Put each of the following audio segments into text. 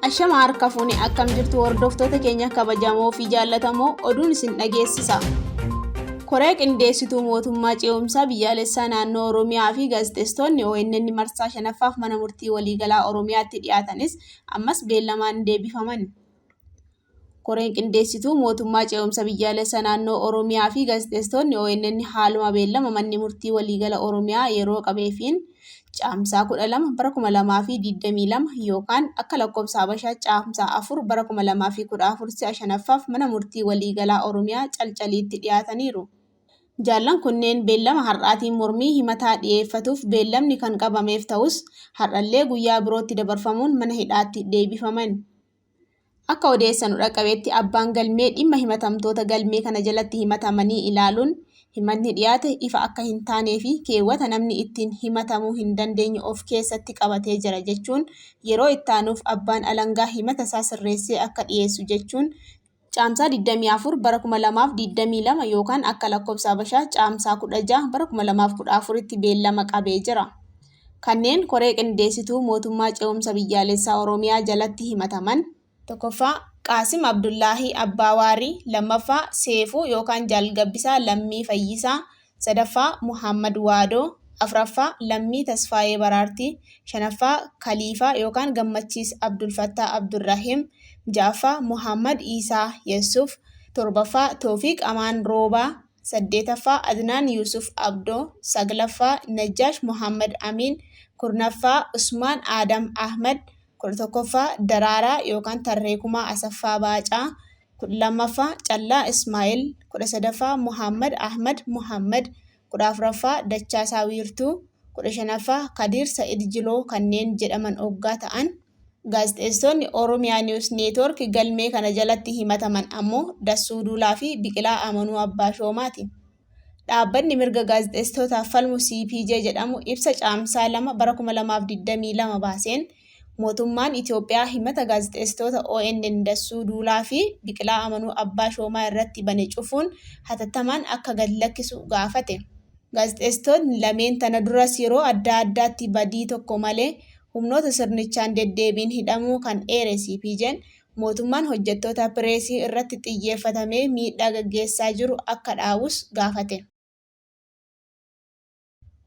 Ashama harka fuuni akkam jirtu hordoftoota keenya kabajamoo fi jaallatamoo oduun isin dhageessisa. Koree qindeessituu mootummaa ce'umsaa biyyaalessaa naannoo Oromiyaa fi gaazexeessitoonni ONN marsaa 5ffaaf mana murtii waliigalaa Oromiyaatti dhiyaatanis ammas beellamaan deebifaman. Koreen qindeessituu mootummaa ce'umsaa biyyaalessaa naannoo Oromiyaa fi gaazexeessitoonni ONN haaluma beellama manni murtii waliigala Oromiyaa yeroo qabeefiin caamsaa 12 bara 2022 yookaan akka lakkoofsa Habashaa caamsaa 4 bara 2014 si'a 5ffaaf mana murtii waliigalaa Oromiyaa calcaliitti dhiyaataniiru. Jaallan kunneen beellama har'aatiin mormii himataa dhiyeeffatuuf beellamni kan qabameef ta'us har'allee guyyaa birootti dabarfamuun mana hidhaatti deebifaman. Akka odeessanu dhaqqabeetti abbaan galmee dhimma himatamtoota galmee kana jalatti himatamanii ilaaluun himanni dhiyaate ifa akka hin taanee fi keewwata namni ittiin himatamuu hin dandeenye of keessatti qabatee jira jechuun yeroo ittaanuuf abbaan alangaa himata isaa sirreessee akka dhiyeessu jechuun caamsaa 24 bara 2022 yookaan akka lakkoofsa Habashaa caamsaa 16 bara 2014tti beellama qabee jira. Kanneen koree qindeessituu mootummaa ce'umsa biyyaalessaa Oromiyaa jalatti himataman tokkoffaa Qaasim Abdullaahi Abbawaarii, lammaffaa Seefuu yookaan Jaalgabbisaa Lammii Fayyisaa, sadaffaa Muhammad Waadoo, afraffaa Lammii Tasfaayee Baraartii, shanaffaa Khaliifaa yookaan Gammachiis Abdulfattaa Abdurrahiim, ja'affaa Muhammad Isaa Yesuuf, torbaffaa Toofiq Amaan Roobaa, saddeetaffaa Adnaan Yusuf Abdoo, saglaffaa Najjaash Muhammad Amiin, kurnaffaa Usmaan Adam Ahmad, 11ffaa Daraaraa yookaan Tarreekumaa Asaffaa Baacaa, 12ffaa Callaa Ismaa'eel, 13ffaa Muhammad Ahmad Muhammad, 14ffaa Dachaasaa Wiirtuu, 15ffaa Kadiir Sa'id Jiloo kanneen jedhaman hoggaa ta'an. Gaazexeessitoonni Oromiyaa Niwus Neetwoork galmee kana jalatti himataman ammoo Dassuu Duulaa fi Biqilaa Amanuu Abbaa Shoomaati. Dhaabbanni mirga gaazexeessitootaaf falmu CPJ jedhamu ibsa caamsaa 2 bara 2022 baaseen mootummaan Itoophiyaa himata gaazexeessitoota ONN Dassuu Duulaa fi Biqilaa Amanuu Abbaa Shoomaa irratti bane cufuun hatattamaan akka gad lakkisu gaafate. Gaazexeessitoonni lameen tana duras yeroo adda addaatti badii tokko malee humnoota sirnichaan deddeebiin hidhamuu kan eere CPJ'n mootummaan hojjettoota pireesii irratti xiyyeeffatamee miidhaa gaggeessaa jiru akka dhaabus gaafate.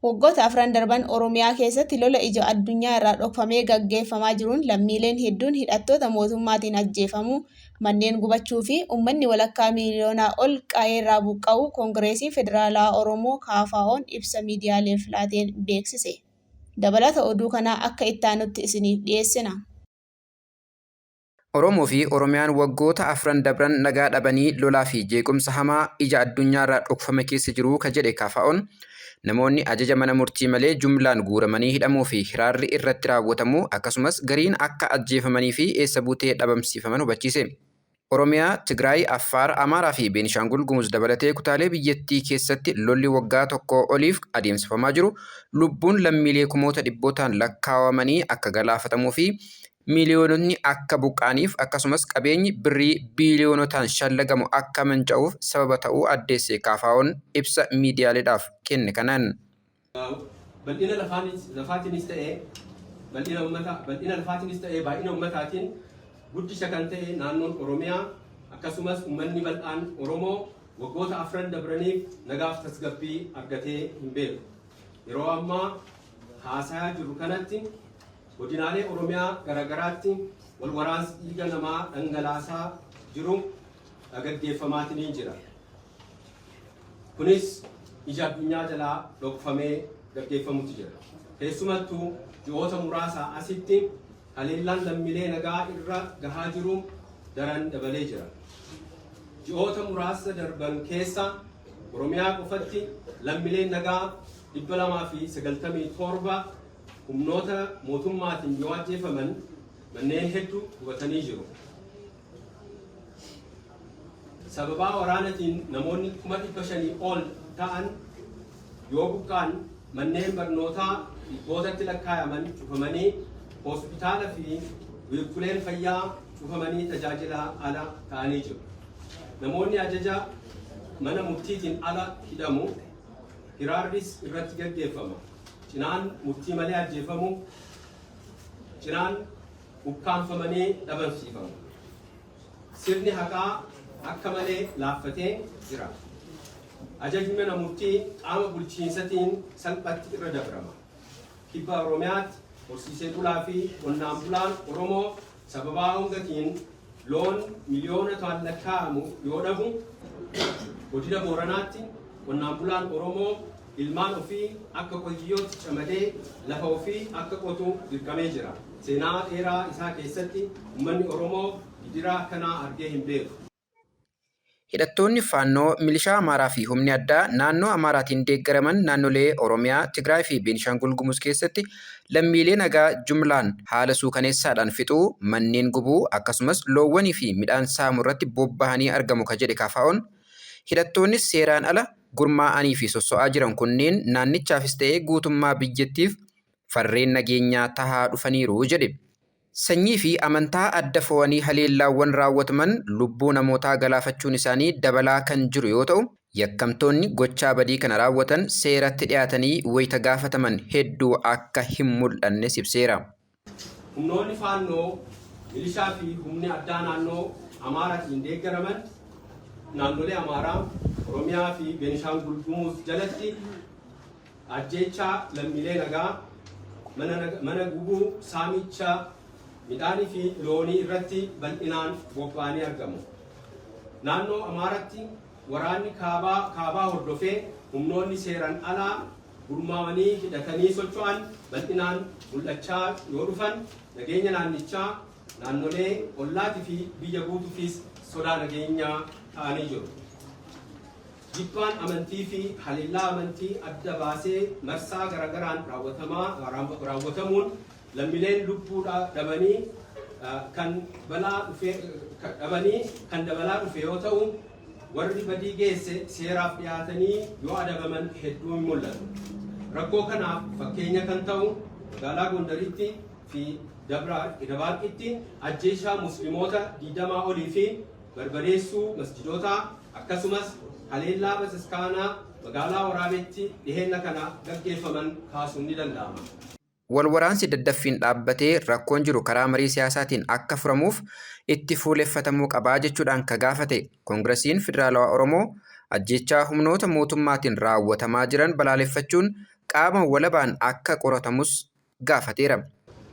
Waggoota 4 darban Oromiyaa keessatti lola ija addunyaa irraa dhokfamee gaggeeffamaa jiruun lammiileen hedduun hidhattoota mootummaatiin ajjeefamuu, manneen gubachuu fi uummanni walakkaa miiliyoonaa ol qa'ee irraa buqqa'uu Koongireesii Federaalawaa Oromoo KFO'n ibsa miidiyaaleef laateen beeksise. Dabalata oduu kanaa akka ittaanutti isiniif dhiyeessina. Oromoo fi Oromiyaan waggoota 4 dabran nagaa dhabanii lolaa fi jeequmsa hamaa ija addunyaa irraa dhokfame keessa jiru ka jedhe KFO'n namoonni ajaja mana murtii malee jumlaan guuramanii hidhamuu fi hiraarri irratti raawwatamu akkasumas gariin akka ajjeefamanii fi eessa buutee dhabamsiifaman hubachiise. Oromiyaa, Tigraay, Affaar, Amaaraa fi Beenishaangul Gumuz dabalatee kutaalee biyyattii keessatti lolli waggaa tokko oliif adeemsifamaa jiru lubbuun lammiilee kumoota dhibbootaan lakkaawamanii akka galaafatamuu fi miiliyoononni akka buqqaaniif akkasumas qabeenyi birrii biiliyoonotaan shallagamu akka manca'uuf sababa ta'uu addeesse KFO'n ibsa miidiyaaleedhaaf kenne kanaan. Bal'ina lafaatiinis ta'ee baay'ina ummataatiin guddisa kan ta'e naannoon Oromiyaa akkasumas uummanni bal'aan Oromoo waggoota 4 dabraniif nagaaf tasgabbii argatee hin beeku. Yeroo ammaa haasayaa jiru kanatti godinaalee Oromiyaa garagaraatti wal waraansi dhiiga namaa dhangalaasaa jiru gaggeeffamaatiin jira. Kunis ija addunyaa jalaa dhokfamee gaggeeffamutti jira. Keessumattuu ji'oota muraasaa asitti haleellaan lammiilee nagaa irra gahaa jiru daran dabalee jira. Ji'oota muraasa darban keessa Oromiyaa qofatti lammiileen nagaa 297 humnoota mootummaatiin yoo ajjeefaman manneen hedduu gubatanii jiru. Sababaa waraanatiin namoonni 500 ol ta'an yoo buqqaan manneen barnootaa dhibbootatti lakkaayaman cufamanii hospitaala fi wiirtuleen fayyaa cufamanii tajaajila ala ta'anii jiru. Namoonni ajaja mana murtiitiin ala hidhamu hiraarris irratti gaggeeffama. Cinaan murtii malee ajjeefamu, cinaan ukkaanfamanii dhabamsiifamu. Sirni haqaa akka malee laaffatee jira. Ajajni mana murtii qaama bulchiinsatiin salphatti irra dabrama. Kibba Oromiyaatti horsiisee bulaa fi qonnaan bulaan Oromoo sababaa hongatiin loon miliyoonaan lakkaa'amu yoo dhabu, godina Booranaatti qonnaan bulaan Oromoo ilmaan ofii akka qotiyyootti camadee lafa ofii akka qotu dirqamee jira. Seenaa dheeraa isaa keessatti uummanni Oromoo gidiraa akkanaa argee hin beeku. Hidhattoonni faannoo milishaa Amaaraa fi humni addaa naannoo Amaaraatiin deeggaraman naannolee Oromiyaa, Tigraay fi Beenishaangul Gumuz keessatti lammiilee nagaa jumlaan haala suukaneessaadhaan fixuu, manneen gubuu akkasumas loowwanii fi midhaan saamuu irratti bobbahanii argamu ka jedhe KFO'n. Hidhattoonni seeraan ala gurmaa'anii fi sosso'aa jiran kunneen naannichaafis ta'ee guutummaa biyyattiif farreen nageenyaa tahaa dhufaniiru jedhe. Sanyii fi amantaa adda fo'anii haleellaawwan raawwataman lubbuu namootaa galaafachuun isaanii dabalaa kan jiru yoo ta'u, yakkamtoonni gochaa badii kana raawwatan seeratti dhiyaatanii wayita gaafataman hedduu akka hin mul'anne ibseera. Humnoonni faannoo milishaa fi humni addaa naannoo Amaaraatiin deeggaraman naannolee Amaaraa, Oromiyaa fi Beenishaangul Gumuz jalatti ajjeechaa lammiilee nagaa, mana gubuu, saamicha midhaanii fi loonii irratti bal'inaan bobba'anii argamu. Naannoo Amaaraatti waraanni kaabaa hordofee humnoonni seeran alaa gurmaa'anii hidhatanii socho'an bal'inaan mul'achaa yoo dhufan, nageenya naannichaa naannolee ollaatii fi biyya guutuufis sodaa nageenyaa ta'anii jiru. Jibbaan amantii fi haleellaa amantii adda baasee marsaa garagaraan raawwatamuun lammiileen lubbuu dhabanii kan dabalaa dhufe yoo ta'u, warri badii geesse seeraaf dhiyaatanii yoo adabaman hedduu hin mul'atu. Rakkoo kanaaf fakkeenya kan ta'u magaalaa Gondaritti fi Dabaaqitti ajjeechaa musliimoota 20 olii fi barbadeessuu masjidootaa akkasumas haleellaa bataskaanaa magaalaa Waraabeetti dhiheenya kana gaggeeffaman kaasuun ni danda'ama. Walwaraansi daddaffiin dhaabbatee rakkoon jiru karaa marii siyaasaatiin akka furamuuf itti fuuleffatamuu qabaa jechuudhaan ka gaafate Koongiresiin Federaalawaa Oromoo ajjeechaa humnoota mootummaatiin raawwatamaa jiran balaaleffachuun qaama walabaan akka qoratamus gaafateera.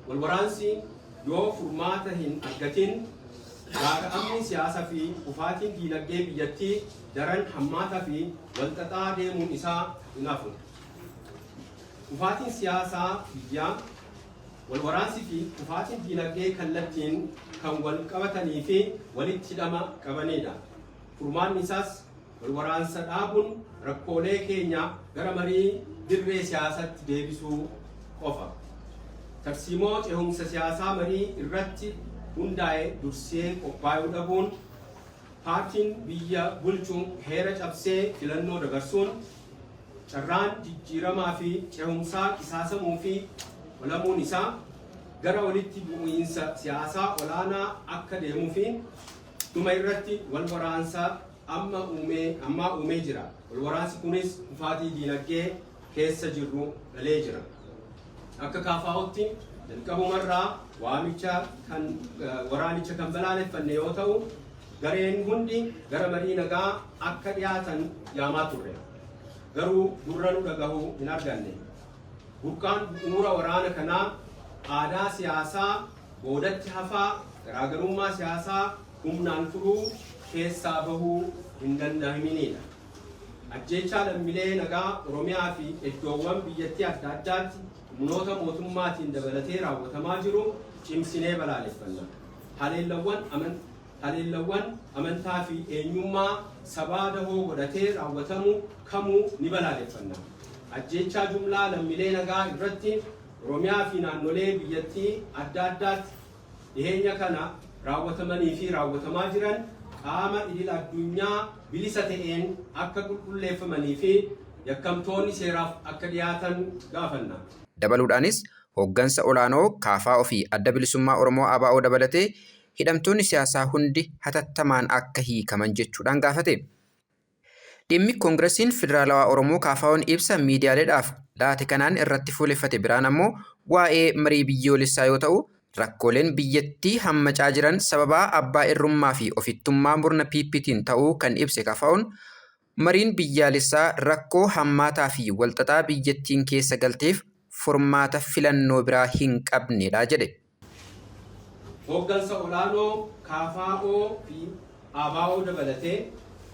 Walwaraansi yoo furmaata hin argatin gaaga'amni siyaasaa fi kufaatiin diinagdee biyyattii daran hammaataa fi walxaxaa deemuun isaa hin hafu. Kufaatiin siyaasaa biyyaa, walwaraansi fi kufaatiin diinagdee kallattiin kan wal qabatanii fi walitti hidhama qabanidha. Furmaanni isaas walwaraansa dhaabuun rakkoolee keenya gara marii dirree siyaasaatti deebisuu qofa. Tarsiimoo ce'umsa siyaasaa marii irratti hundaa'e dursee qophaa'uu dhabuun, paartiin biyya bulchuun heera cabsee filannoo dabarsuun, carraan jijjiiramaa fi ce'umsaa qisaasamuu fi olamuun isaa gara walitti bu'iinsa siyaasaa olaanaa akka deemuu fi dhuma irratti walwaraansa ammaa uumee jira. Walwaraansi kunis kufaatii diinagdee keessa jirru dhalee jira. Akka KFO'tti jalqabumarraa waraanicha kan balaaleffanne yoo ta'u, gareen hundi gara marii nagaa akka dhiyaatan yaamaa turre. Garuu gurra nu dhagahuu hin arganne. Burqaan bu'uura waraana kanaa aadaa siyaasaa boodatti hafaa, garaagarummaa siyaasaa humnaan furuu keessaa bahuu hin danda'aminidha. Ajjeechaa lammiilee nagaa Oromiyaa fi iddoowwan biyyattii adda addaatti humnoota mootummaatiin dabalatee raawwatamaa jiru cimsinee balaaleffanna. Haleellawwan amantaa fi eenyummaa sabaa dahoo godhatee raawwatamu kamuu ni balaaleffanna. Ajjeechaa jumlaa lammiilee nagaa irratti Oromiyaa fi naannolee biyyattii adda addaatti dhiheenya kana raawwatamanii fi raawwatamaa jiran qaama idil addunyaa bilisa ta'een akka qulqulleeffamanii fi yakkamtoonni seeraaf akka dhiyaatan gaafanna. Dabaluudhaanis hooggansa olaanoo KFO fi adda bilisummaa Oromoo ABO dabalatee hidhamtoonni siyaasaa hundi hatattamaan akka hiikaman jechuudhaan gaafate. Dhimmi Koongiresiin Federaalawaa Oromoo KFO'n ibsa miidiyaaleedhaaf laate kanaan irratti fuuleffate biraan ammoo waa'ee marii biyyoolessaa yoo ta'u, Rakkooleen biyyattii hammacaa jiran sababaa abbaa irrummaa fi ofittummaa murna PPtiin ta'uu kan ibse KFO'n mariin biyyaalessaa rakkoo hammaataa fi walxaxaa biyyattiin keessa galteef furmaata filannoo biraa hin qabnedha jedhe. Hooggansa olaanoo KFO fi ABO dabalatee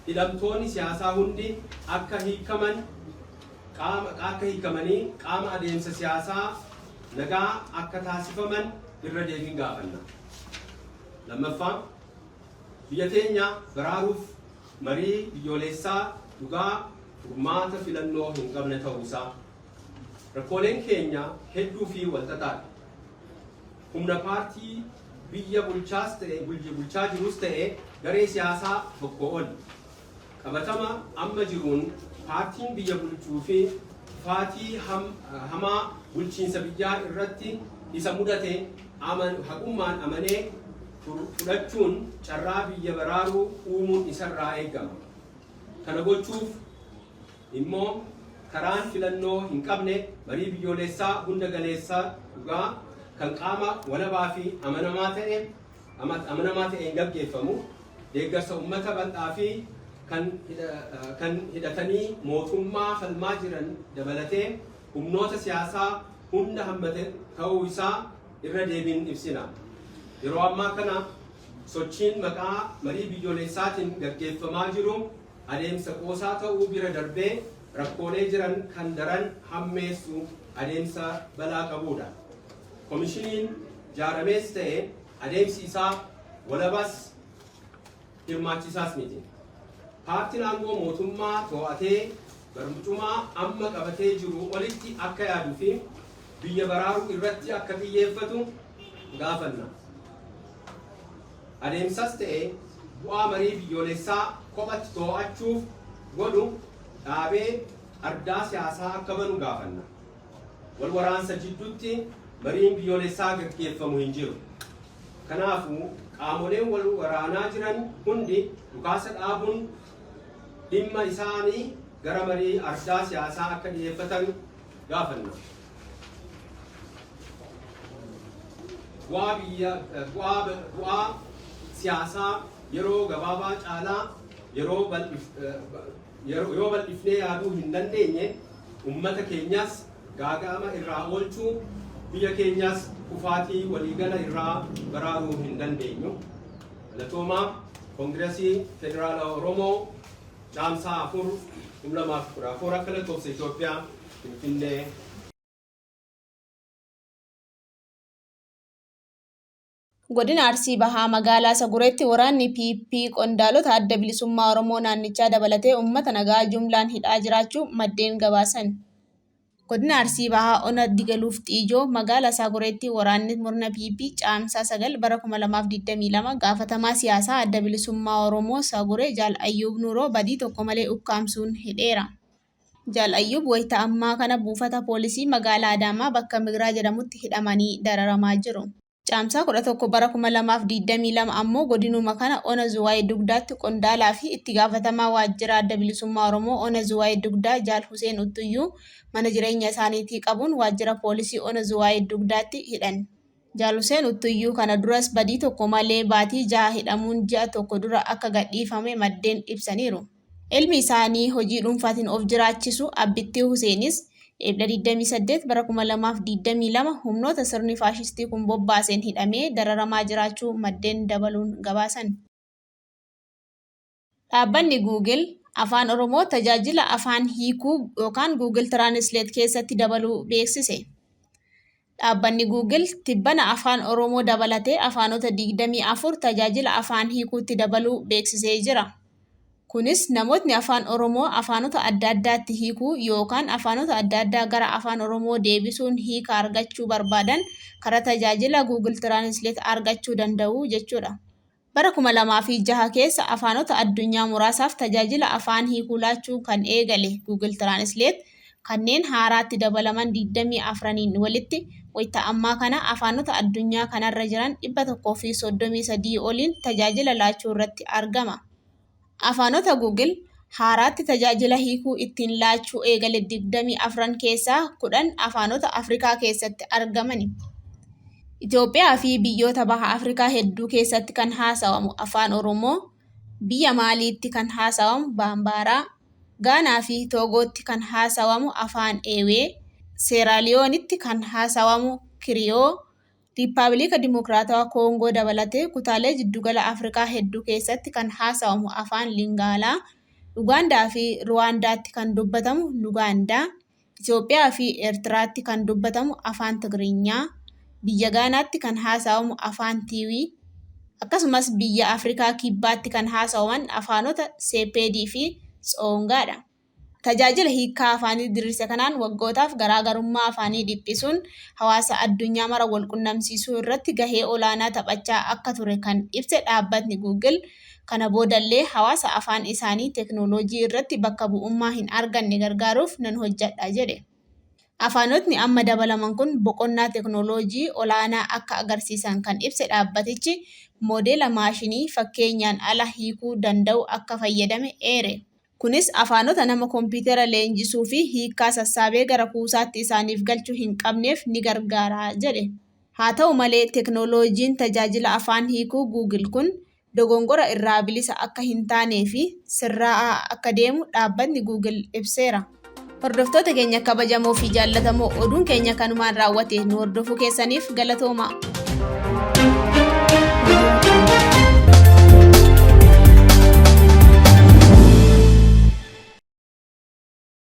hidhamtoonni siyaasaa hundi akka hiikamanii qaama adeemsa siyaasaa nagaa akka taasifaman irra deebiin gaafanna. Lammaffaa biyya teenya baraaruuf marii biyyoolessaa dhugaa furmaata filannoo hin qabne ta'uusaa. Rakkooleen keenya hedduu fi walxaxaadha. Humna paartii biyya bulchaa jirus ta'e garee siyaasaa tokko ol. Qabatama amma jiruun paartiin biyya bulchuu fi faatii hamaa bulchiinsa biyyaa irratti isa mudate haqummaan amanee fudhachuun carraa biyya baraaruu uumuun isarraa eegama. Kana gochuuf immoo karaan filannoo hin qabne marii biyyoolessaa hunda galeessaa dhugaa kan qaama walabaa fi amanamaa ta'een gaggeeffamu deeggarsa uummata bal'aa fi kan hidhatanii mootummaa falmaa jiran dabalatee humnoota siyaasaa hunda hammate ta'uu isaa irra deebiin ibsina. Yeroo ammaa kana sochiin maqaa marii biyyoolessaatiin gaggeeffamaa jiru adeemsa qoosaa ta'uu bira darbee rakkoolee jiran kan daran hammeessu adeemsa balaa qabudha. Komishiniin jaaramees ta'e adeemsi isaa walabaas hirmaachisaas miti. Paartiin aangoo mootummaa to'atee barcuma amma qabatee jiru olitti akka yaaduu fi biyya baraaruu irratti akka xiyyeeffatu gaafanna. Adeemsas ta'e bu'aa marii biyyoolessaa kophatti to'achuuf godhu dhaabee ardaa siyaasaa akka banu gaafanna. Wal waraansa jidduutti mariin biyyoolessaa gaggeeffamu hin jiru. Kanaafuu qaamoleen wal waraanaa jiran hundi dhukaasa dhaabuun dhimma isaanii gara marii ardaa siyaasaa akka dhiyeeffatan gaafanna. Bu'aa siyaasaa yeroo gabaabaa caalaa yeroo bal'ifnee yaaduu hin dandeenye uummata keenyas gaaga'ama irraa oolchuu biyya keenyas kufaatii waliigala irraa baraaruu hin dandeenyu. Galatoomaa Koongireesii Federaalaa Oromoo caamsaa 4/2014 akka lakkoofsa Itoophiyaa Finfinnee. Godina Arsii Bahaa magaalaa Sagureetti waraanni PP qondaalota adda bilisummaa Oromoo naannichaa dabalatee uummata nagaa jumlaan hidhaa jiraachuu maddeen gabaasan. Godina Arsii Bahaa Ona Digaluuf Xiijoo magaalaa Sagureetti waraanni murna PP caamsaa 9 bara 2022 gaafatamaa siyaasaa adda bilisummaa Oromoo Saguree Jaal Ayyuub Nuuroo badii tokko malee ukkaamsuun hidheera. Jaal Ayyuub wayita ammaa kana buufata poolisii magaalaa Adaamaa bakka Migiraa jedhamutti hidhamanii dararamaa jiru. Caamsaa 11 bara 2022 ammoo godinuma kana Ona Zuwaayee Dugdaatti qondaalaa fi itti gaafatamaa waajjira adda bilisummaa Oromoo Ona Zuwaayee Dugdaa Jaal Huseen Uttuyyuu mana jireenya isaaniitii qabuun waajjira poolisii Ona Zuwaayee Dugdaatti hidhan. Jaal Huseen Uttuyyuu kana duras badii tokko malee baatii 6 hidhamuun ji'a tokko dura akka gadhiifame maddeen ibsaniiru. Ilmi isaanii hojii dhuunfaatiin of jiraachisu Abbittii Huseenis Eebla 28 bara 2022 humnoota sirni faashistii kun bobbaaseen hidhamee dararamaa jiraachuu maddeen dabaluun gabaasan. Dhaabbanni Google afaan Oromoo tajaajila afaan hiikuu yookaan Google Translate keessatti dabaluu beeksise. Dhaabbanni Google tibbana afaan Oromoo dabalatee afaanota 24 tajaajila afaan hiikuutti dabaluu beeksisee jira. Kunis namootni afaan Oromoo afaanota adda addaatti hiikuu yookaan afaanota adda addaa gara afaan Oromoo deebisuun hiika argachuu barbaadan karaa tajaajila Google Translate argachuu danda'u jechuudha. Bara 2006 keessa afaanota addunyaa muraasaaf tajaajila afaan hiikuu laachuu kan eegale Google Translate kanneen haaraatti dabalaman 24 walitti wayita ammaa kana afaanota addunyaa kanarra jiran 133 oliin tajaajila laachuu irratti argama. Afaanota Google haaraatti tajaajila hiikuu ittiin laachuu eegale 24 keessaa 10 afaanota Afrikaa keessatti argamani. Itoophiyaa fi biyyoota baha Afrikaa hedduu keessatti kan haasawamu afaan Oromoo, biyya Maaliitti kan haasawamu Baambaaraa, Gaanaa fi Toogootti kan haasawamu afaan Eewee, Seeraaliyoonitti kan haasawamu Kiriyoo, Riippaabilika Dimokiraatawaa Koongoo dabalatee kutaalee jiddugala Afrikaa hedduu keessatti kan haasawamu afaan Lingaalaa, Ugaandaa fi Ruwaandaatti kan dubbatamu Lugaandaa, Itoophiyaa fi Eertiraatti kan dubbatamu afaan Tigiriinyaa, biyya Gaanaatti kan haasawamu afaan Tiwii, akkasumas biyya Afrikaa Kibbaatti kan haasawaman afaanota Seeppeedii fi Tsoongaadha. Tajaajila hiikaa afaanii diriirse kanaan waggootaaf garaagarummaa afaanii dhiphisuun hawaasa addunyaa mara wal qunnamsiisuu irratti gahee olaanaa taphachaa akka ture kan ibse dhaabbatni Google, kana boodallee hawaasa afaan isaanii teeknooloojii irratti bakka bu'ummaa hin arganne gargaaruuf nan hojjedha jedhe. Afaanotni amma dabalaman kun boqonnaa teeknooloojii olaanaa akka agarsiisan kan ibse dhaabbatichi moodeela maashinii fakkeenyaan ala hiikuu danda'u akka fayyadame eere. Kunis afaanota nama kompiitara leenjisuu fi hiikaa sassaabee gara kuusaatti isaaniif galchuu hin qabneef ni gargaara jedhe. Haa ta'u malee teeknooloojiin tajaajila afaan hiikuu Google kun dogongora irraa bilisa akka hin taanee fi sirraa'aa akka deemu dhaabbatni Google ibseera. Hordoftoota keenya kabajamoo fi jaallatamoo, oduun keenya kanumaan raawwate nu hordofuu keessaniif galatoomaa.